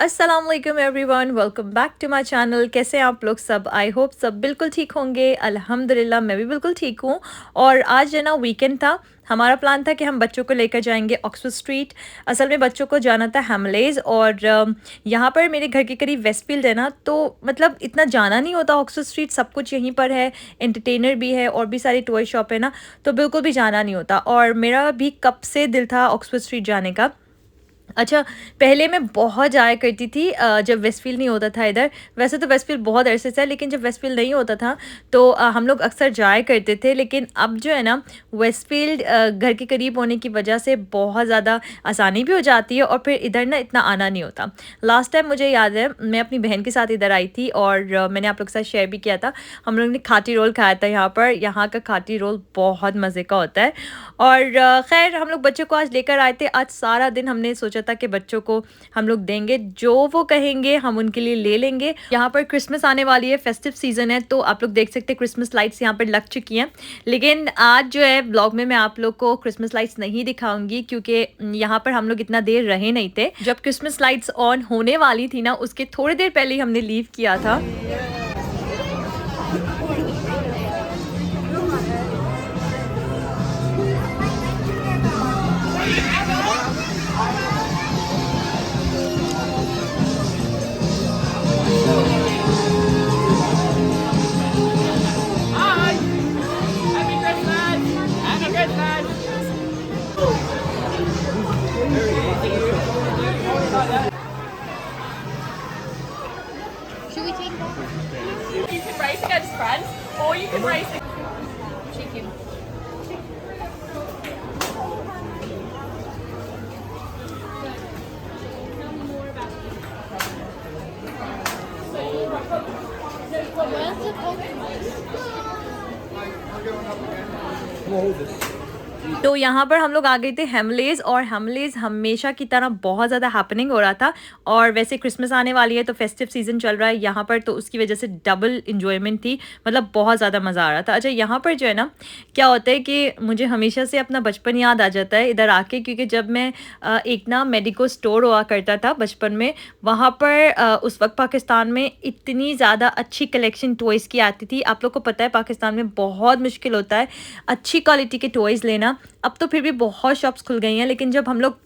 अस्सलाम वालेकुम everyone, welcome back to my channel. कैसे हैं आप लोग सब? आई होप सब बिल्कुल ठीक होंगे। अल्हम्दुलिल्लाह मैं भी बिल्कुल ठीक हूँ। और आज जो है ना वीकेंड था, हमारा प्लान था कि हम बच्चों को लेकर जाएंगे ऑक्सफोर्ड स्ट्रीट। असल में बच्चों को जाना था हैमलेज, और यहाँ पर मेरे घर के करीब वेस्टफील्ड है ना, तो मतलब इतना जाना नहीं होता ऑक्सफोर्ड स्ट्रीट। सब कुछ यहीं पर है, एंटरटेनर भी है और भी सारी टॉय शॉप है ना, तो बिल्कुल भी जाना नहीं होता। और मेरा भी कब से दिल था ऑक्सफोर्ड स्ट्रीट जाने का। अच्छा, पहले मैं बहुत जाया करती थी जब वेस्टफ़ील्ड नहीं होता था इधर। वैसे तो वेस्टफ़ील्ड बहुत अरसे से है, लेकिन जब वेस्टफ़ील्ड नहीं होता था तो हम लोग अक्सर जाया करते थे। लेकिन अब जो है ना, वेस्टफ़ील्ड घर के करीब होने की वजह से बहुत ज़्यादा आसानी भी हो जाती है, और फिर इधर ना इतना आना नहीं होता। लास्ट टाइम मुझे याद है, मैं अपनी बहन के साथ इधर आई थी, और मैंने आप लोग के साथ शेयर भी किया था। हम लोग ने खाटी रोल खाया था यहाँ पर। यहाँ का खाटी रोल बहुत मज़े का होता है। और खैर, हम लोग बच्चों को आज लेकर आए थे। आज सारा दिन हमने सोचा था कि बच्चों को हम लोग देंगे, जो वो कहेंगे हम उनके लिए ले लेंगे। यहाँ पर क्रिसमस आने वाली है, फेस्टिव सीज़न है, तो आप लोग देख सकते हैं क्रिसमस लाइट्स यहाँ पर लग चुकी हैं। लेकिन आज जो है ब्लॉग में मैं आप लोग को क्रिसमस लाइट्स नहीं दिखाऊंगी, क्योंकि यहाँ पर हम लोग इतना देर रहे नहीं थे। जब क्रिसमस लाइट्स ऑन होने वाली थी ना, उसके थोड़ी देर पहले ही हमने लीव किया था। Hi! Happy Christmas! Happy Christmas! Should we take that? You can race against friends, or you can race Chicken. Where's the Pokemon? तो यहाँ पर हम लोग आ गए थे हेमलेज, और हेमलेज हमेशा की तरह बहुत ज़्यादा हैपनिंग हो रहा था। और वैसे क्रिसमस आने वाली है, तो फेस्टिव सीज़न चल रहा है यहाँ पर, तो उसकी वजह से डबल इन्जॉयमेंट थी। मतलब बहुत ज़्यादा मज़ा आ रहा था। अच्छा, यहाँ पर जो है ना, क्या होता है कि मुझे हमेशा से अपना बचपन याद आ जाता है इधर आके, क्योंकि जब मैं एक ना मेडिको स्टोर हुआ करता था बचपन में, वहाँ पर उस वक्त पाकिस्तान में इतनी ज़्यादा अच्छी कलेक्शन टॉयज़ की आती थी। आप लोग को पता है पाकिस्तान में बहुत मुश्किल होता है अच्छी क्वालिटी के टॉयज़ लेना। अब तो फिर भी बहुत शॉप्स खुल गई हैं, लेकिन जब हम लोग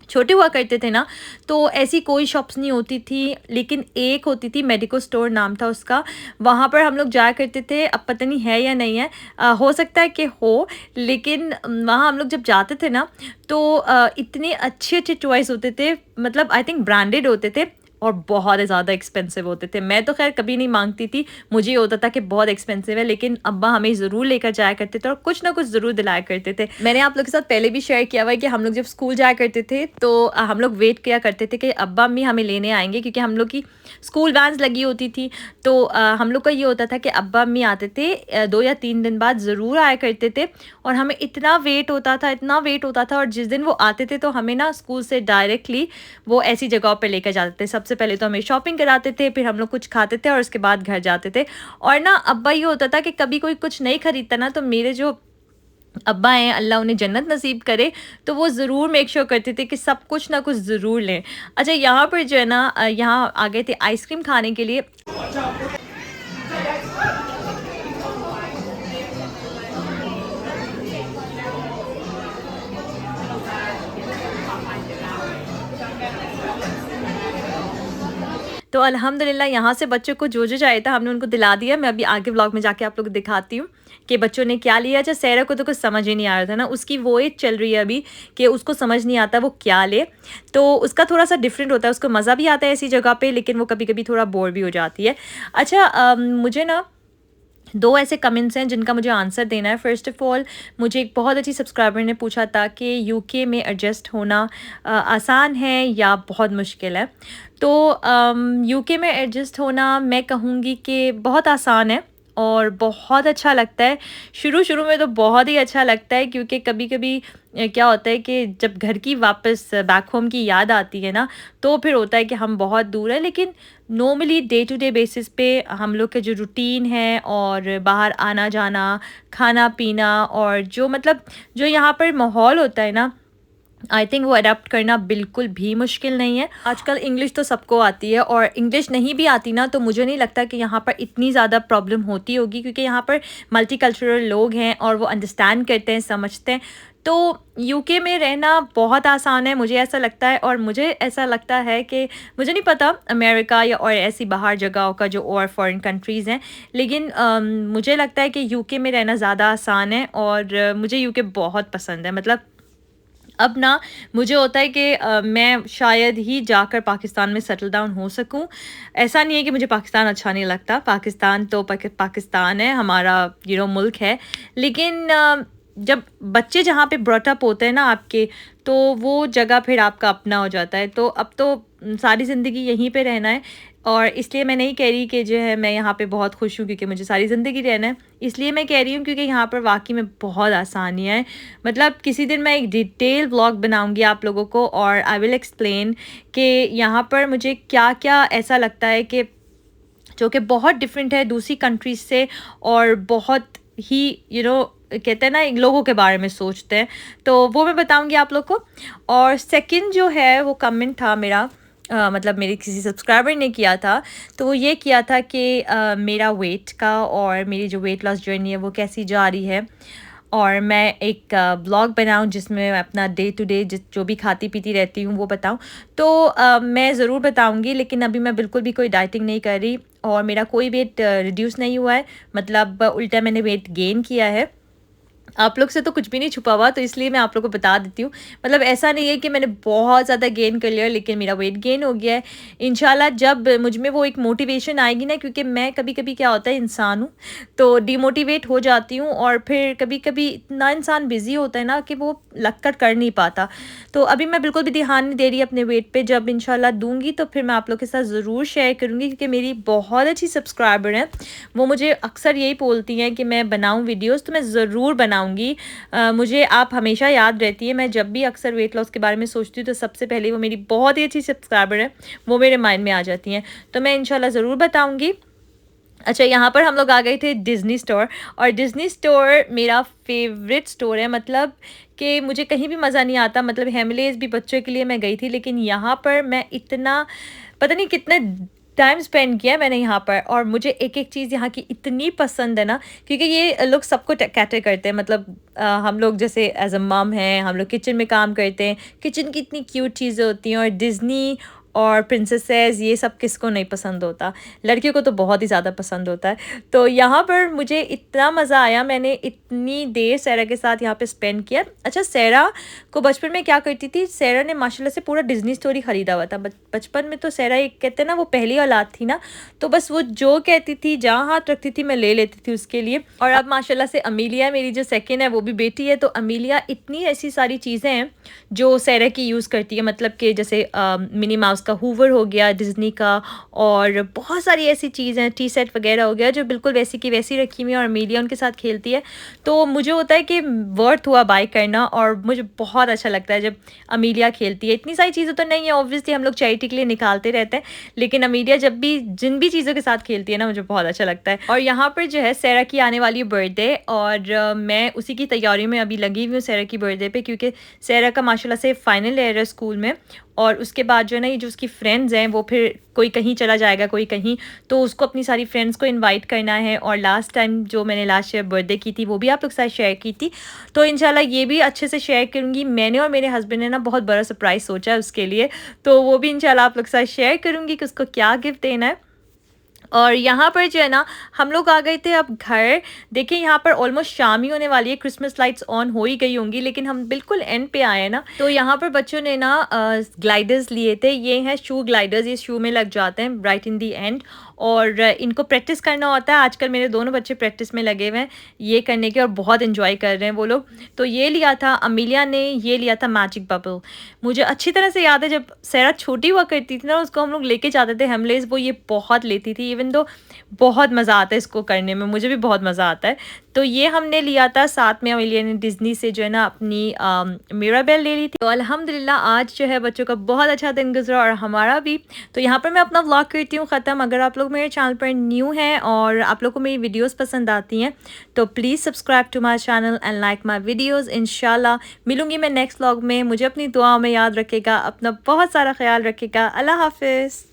छोटे हुआ करते थे ना, तो ऐसी कोई शॉप्स नहीं होती थी। लेकिन एक होती थी, मेडिको स्टोर नाम था उसका। वहाँ पर हम लोग जाया करते थे। अब पता नहीं है या नहीं है, हो सकता है कि हो। लेकिन वहाँ हम लोग जब जाते थे ना, तो इतने अच्छे अच्छे टॉयज़ होते थे, मतलब आई थिंक ब्रांडेड होते थे, और बहुत ज़्यादा एक्सपेंसिव होते थे। मैं तो खैर कभी नहीं मांगती थी, मुझे ये होता था कि बहुत एक्सपेंसिव है, लेकिन अब्बा हमें ज़रूर लेकर जाया करते थे और कुछ ना कुछ ज़रूर दिलाया करते थे। मैंने आप लोग के साथ पहले भी शेयर किया हुआ है कि हम लोग जब स्कूल जाया करते थे, तो हम लोग वेट किया करते थे कि अब्बा अम्मी हमें लेने आएंगे, क्योंकि हम लोग की स्कूल वैन्स लगी होती थी। तो हम लोग का ये होता था कि अब्बा अम्मी आते थे 2 या 3 दिन बाद ज़रूर आया करते थे, और हमें इतना वेट होता था, इतना वेट होता था। और जिस दिन वो आते थे, तो हमें ना स्कूल से डायरेक्टली वो ऐसी जगहों पे लेकर जाते थे। सबसे पहले तो हमें शॉपिंग कराते थे, फिर हम लोग कुछ खाते थे, और उसके बाद घर जाते थे। और ना अब्बा ये होता था कि कभी कोई कुछ नहीं खरीदता ना, तो मेरे जो अब्बा हैं, अल्लाह उन्हें जन्नत नसीब करे, तो वो ज़रूर मेक श्योर करते थे कि सब कुछ ना कुछ ज़रूर लें। अच्छा, यहाँ पर जो है ना, यहाँ आ गए थे आइसक्रीम खाने के लिए। तो अल्हम्दुलिल्लाह यहाँ से बच्चों को जो जो चाहिए था हमने उनको दिला दिया। मैं अभी आगे व्लॉग में जाके आप लोग को दिखाती हूँ कि बच्चों ने क्या लिया। अच्छा, सहरा को तो कुछ समझ ही नहीं आ रहा था ना, उसकी वो एज चल रही है अभी कि उसको समझ नहीं आता वो क्या ले। तो उसका थोड़ा सा डिफरेंट होता है, उसको मज़ा भी आता है ऐसी जगह पे, लेकिन वो कभी कभी थोड़ा बोर भी हो जाती है। अच्छा, मुझे ना दो ऐसे कमेंट्स हैं जिनका मुझे आंसर देना है। फ़र्स्ट ऑफ़ ऑल, मुझे एक बहुत अच्छी सब्सक्राइबर ने पूछा था कि यूके में एडजस्ट होना आसान है या बहुत मुश्किल है। तो यूके में एडजस्ट होना मैं कहूँगी कि बहुत आसान है और बहुत अच्छा लगता है। शुरू शुरू में तो बहुत ही अच्छा लगता है, क्योंकि कभी कभी क्या होता है कि जब घर की वापस बैक होम की याद आती है ना, तो फिर होता है कि हम बहुत दूर हैं। लेकिन normally day to day basis पे हम लोग के जो रूटीन है, और बाहर आना जाना, खाना पीना, और जो मतलब जो यहाँ पर माहौल होता है ना, आई थिंक वो अडेप्ट करना बिल्कुल भी मुश्किल नहीं है। आजकल इंग्लिश तो सबको आती है, और इंग्लिश नहीं भी आती ना तो मुझे नहीं लगता कि यहाँ पर इतनी ज़्यादा प्रॉब्लम होती होगी, क्योंकि यहाँ पर मल्टीकल्चरल लोग हैं और वो अंडरस्टैंड करते हैं, समझते हैं। तो यूके में रहना बहुत आसान है, मुझे ऐसा लगता है। और मुझे ऐसा लगता है कि मुझे नहीं पता अमेरिका या और ऐसी बाहर जगहों का जो और फॉरेन कंट्रीज़ हैं, लेकिन मुझे लगता है कि यूके में रहना ज़्यादा आसान है, और मुझे यूके बहुत पसंद है। मतलब अब ना मुझे होता है कि मैं शायद ही जाकर पाकिस्तान में सेटल डाउन हो सकूं। ऐसा नहीं है कि मुझे पाकिस्तान अच्छा नहीं लगता, पाकिस्तान तो पाकिस्तान है, हमारा मुल्क है। लेकिन जब बच्चे जहाँ पे ब्रॉट अप होते हैं ना आपके, तो वो जगह फिर आपका अपना हो जाता है। तो अब तो सारी ज़िंदगी यहीं पे रहना है, और इसलिए मैं नहीं कह रही कि जो है मैं यहाँ पे बहुत खुश हूँ क्योंकि मुझे सारी ज़िंदगी रहना है। इसलिए मैं कह रही हूँ क्योंकि यहाँ पर वाकई में बहुत आसानियाँ हैं। मतलब किसी दिन मैं एक डिटेल व्लॉग बनाऊँगी आप लोगों को, और आई विल एक्सप्लेन कि यहाँ पर मुझे क्या क्या ऐसा लगता है कि जो कि बहुत डिफरेंट है दूसरी कंट्रीज से, और बहुत ही कहते हैं ना लोगों के बारे में सोचते हैं, तो वो मैं बताऊंगी आप लोग को। और सेकंड जो है वो कमेंट था मेरा, मतलब मेरे किसी सब्सक्राइबर ने किया था, तो वो ये किया था कि मेरा वेट का और मेरी जो वेट लॉस जर्नी है वो कैसी जा रही है, और मैं एक ब्लॉग बनाऊं जिसमें मैं अपना डे टू डे जो भी खाती पीती रहती हूँ वो बताऊं। तो मैं ज़रूर बताऊंगी, लेकिन अभी मैं बिल्कुल भी कोई डाइटिंग नहीं कर रही, और मेरा कोई वेट रिड्यूस नहीं हुआ है, मतलब उल्टा मैंने वेट गेन किया है। आप लोग से तो कुछ भी नहीं छुपा हुआ, तो इसलिए मैं आप लोग को बता देती हूँ। मतलब ऐसा नहीं है कि मैंने बहुत ज़्यादा गेन कर लिया, लेकिन मेरा वेट गेन हो गया है। इंशाल्लाह जब मुझ में वो एक मोटिवेशन आएगी ना, क्योंकि मैं कभी कभी क्या होता है इंसान हूँ तो डिमोटिवेट हो जाती हूँ, और फिर कभी कभी इतना इंसान बिज़ी होता है ना कि वो लगकर कर नहीं पाता। तो अभी मैं बिल्कुल भी ध्यान नहीं दे रही अपने वेट पर। जब इंशाल्लाह दूँगी तो फिर मैं आप लोग के साथ ज़रूर शेयर करूँगी, क्योंकि मेरी बहुत अच्छी सब्सक्राइबर हैं, वो मुझे अक्सर यही बोलती हैं कि मैं बनाऊँ वीडियोज़, तो मैं ज़रूर बनाऊँगी। मुझे आप हमेशा याद रहती है। मैं जब भी अक्सर वेट लॉस के बारे में सोचती हूँ तो सबसे पहले वो मेरी बहुत ही अच्छी सब्सक्राइबर है, वो मेरे माइंड में आ जाती हैं, तो मैं इंशाल्लाह ज़रूर बताऊँगी। अच्छा, यहाँ पर हम लोग आ गए थे डिज़्नी स्टोर, और डिज़्नी स्टोर मेरा फेवरेट स्टोर है। मतलब कि मुझे कहीं भी मज़ा नहीं आता। मतलब हेमलेस भी बच्चों के लिए मैं गई थी, लेकिन यहाँ पर मैं इतना पता नहीं कितने टाइम स्पेंड किया मैंने यहाँ पर, और मुझे एक एक चीज़ यहाँ की इतनी पसंद है ना, क्योंकि ये लोग सबको कैटर करते हैं। मतलब हम लोग जैसे एज अ मम हैं, हम लोग किचन में काम करते हैं, किचन की इतनी क्यूट चीज़ें होती हैं, और डिज़्नी और प्रिंसेसेस ये सब किसको नहीं पसंद होता, लड़कियों को तो बहुत ही ज़्यादा पसंद होता है। तो यहाँ पर मुझे इतना मज़ा आया, मैंने इतनी देर सैरा के साथ यहाँ पे स्पेंड किया। अच्छा, सैरा को बचपन में क्या करती थी, सैरा ने माशाल्लाह से पूरा डिज़्नी स्टोर ही ख़रीदा हुआ था। बचपन में तो सैरा एक कहते हैं ना वो पहली औलाद थी ना, तो बस वो जो कहती थी, जहाँ हाथ रखती थी मैं ले लेती थी उसके लिए। और अब माशाल्लाह से अमीलिया मेरी जो सेकेंड है वो भी बेटी है, तो अमीलिया इतनी ऐसी सारी चीज़ें हैं जो सैरा की यूज़ करती है। मतलब कि जैसे मिनी माउस का हूवर हो गया डिज़्नी का, और बहुत सारी ऐसी चीज़ें, टी सेट वगैरह हो गया जो बिल्कुल वैसी की वैसी रखी हुई है, और अमीलिया उनके साथ खेलती है। तो मुझे होता है कि वर्थ हुआ बाय करना, और मुझे बहुत अच्छा लगता है जब अमीलिया खेलती है। इतनी सारी चीज़ें तो नहीं है, ऑब्वियसली हम लोग चैरिटी के लिए निकालते रहते हैं, लेकिन अमीलिया जब भी जिन भी चीज़ों के साथ खेलती है ना, मुझे बहुत अच्छा लगता है। और यहाँ पर जो है सैरा की आने वाली बर्थडे, और मैं उसी की तैयारी में अभी लगी हुई हूँ सैरा की बर्थडे पे, क्योंकि सैरा का माशाल्लाह से फाइनल ईयर है स्कूल में, और उसके बाद जो है ना ये जो उसकी फ्रेंड्स हैं वो फिर कोई कहीं चला जाएगा, कोई कहीं, तो उसको अपनी सारी फ्रेंड्स को इनवाइट करना है। और लास्ट टाइम जो मैंने लास्ट ईयर बर्थडे की थी वो भी आप लोग के साथ शेयर की थी, तो इंशाल्लाह ये भी अच्छे से शेयर करूँगी। मैंने और मेरे हस्बैंड ने ना बहुत बड़ा सरप्राइज़ सोचा है उसके लिए, तो वो भी इंशाल्लाह आप लोग के साथ शेयर करूँगी कि उसको क्या गिफ्ट देना है। और यहाँ पर जो है ना हम लोग आ गए थे अब घर। देखिए यहाँ पर ऑलमोस्ट शाम ही होने वाली है, क्रिसमस लाइट्स ऑन हो ही गई होंगी, लेकिन हम बिल्कुल एंड पे आए हैं ना। तो यहाँ पर बच्चों ने ना ग्लाइडर्स लिए थे, ये हैं शू ग्लाइडर्स, ये शू में लग जाते हैं राइट इन दी एंड, और इनको प्रैक्टिस करना होता है। आजकल मेरे दोनों बच्चे प्रैक्टिस में लगे हुए हैं ये करने के, और बहुत इन्जॉय कर रहे हैं वो लोग। तो ये लिया था अमीलिया ने, ये लिया था मैजिक बबल। मुझे अच्छी तरह से याद है जब सैरा छोटी हुआ करती थी ना, उसको हम लोग लेके जाते थे हेमलेस, वो ये बहुत लेती थी। इवन दो बहुत मज़ा आता है इसको करने में, मुझे भी बहुत मज़ा आता है। तो ये हमने लिया था, साथ में अमेलिया ने डिज्नी से जो है ना अपनी मिराबेल ले ली थी। तो अल्हम्दुलिल्लाह आज जो है बच्चों का बहुत अच्छा दिन गुजरा और हमारा भी। तो यहाँ पर मैं अपना व्लॉग करती हूँ ख़त्म। अगर आप लोग मेरे चैनल पर न्यू हैं और आप लोग को मेरी वीडियोस पसंद आती हैं तो please subscribe to my channel and like my videos. इंशाल्लाह मिलूंगी मैं नेक्स्ट व्लॉग में। मुझे अपनी दुआ में याद रखेगा, अपना बहुत सारा ख्याल रखेगा। अल्लाह हाफिज़।